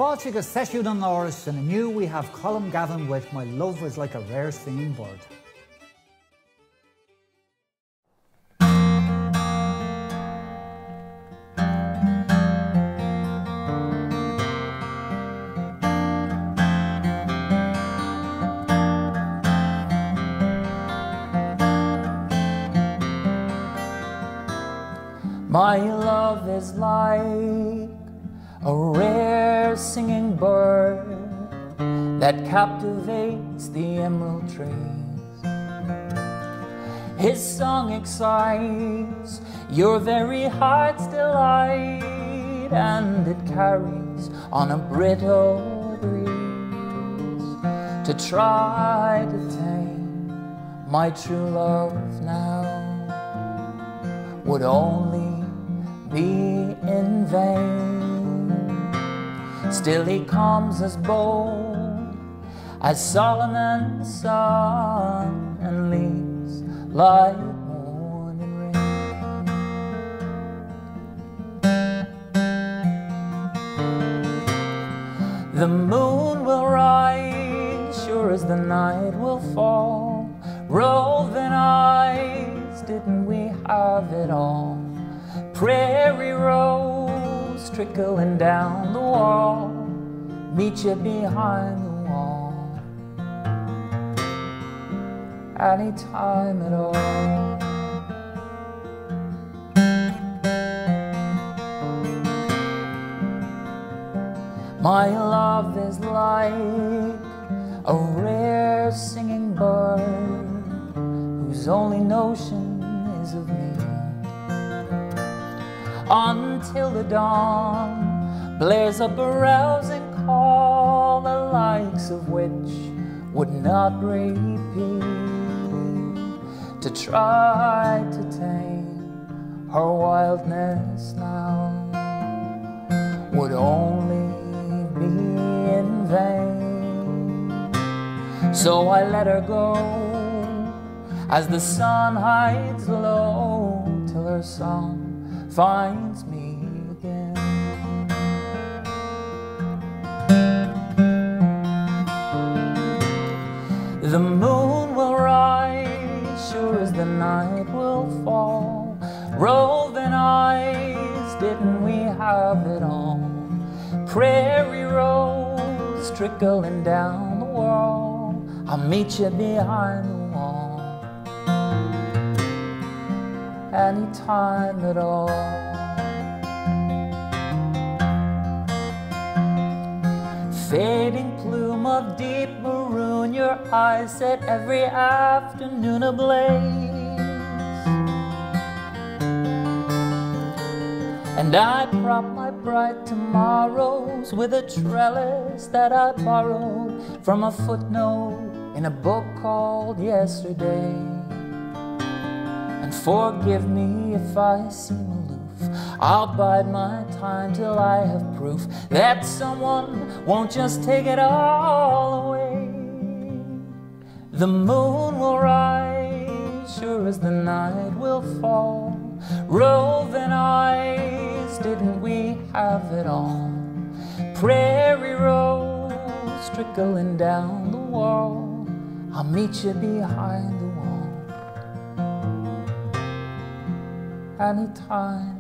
Fáilte go Seisiúin an Árais, and anew we have Colm Gavin with My Love Was Like a Rare Singing Bird. My love is like a rare singing bird that captivates the emerald trees. His song excites your very heart's delight, and it carries on a brittle breeze to try to tame my true love now would only be in vain. Still he comes as bold as Solomon's son and leaves like morning rain. The moon will rise sure as the night will fall. Roving eyes, didn't we have it all? Prairie rose trickling down the wall, meet you behind the wall anytime at all. My love is like a rare singing bird whose only notion is of me, until the dawn blares up a rousing call, the likes of which would not repeat, to try to tame her wildness now would only be in vain. So I let her go as the sun hides low, till her song finds me again. The moon will rise sure as the night will fall. Roving eyes, didn't we have it all? Prairie rose trickling down the wall, I'll meet you behind the wall anytime at all. Fading plume of deep maroon, your eyes set every afternoon ablaze, and I prop my bright tomorrows with a trellis that I borrowed from a footnote in a book called Yesterday. And forgive me if I seem aloof, I'll bide my time till I have proof that someone won't just take it all away. The moon will rise sure as the night will fall. Roving eyes, didn't we have it all? Prairie rose trickling down the wall, I'll meet you behind the wall anytime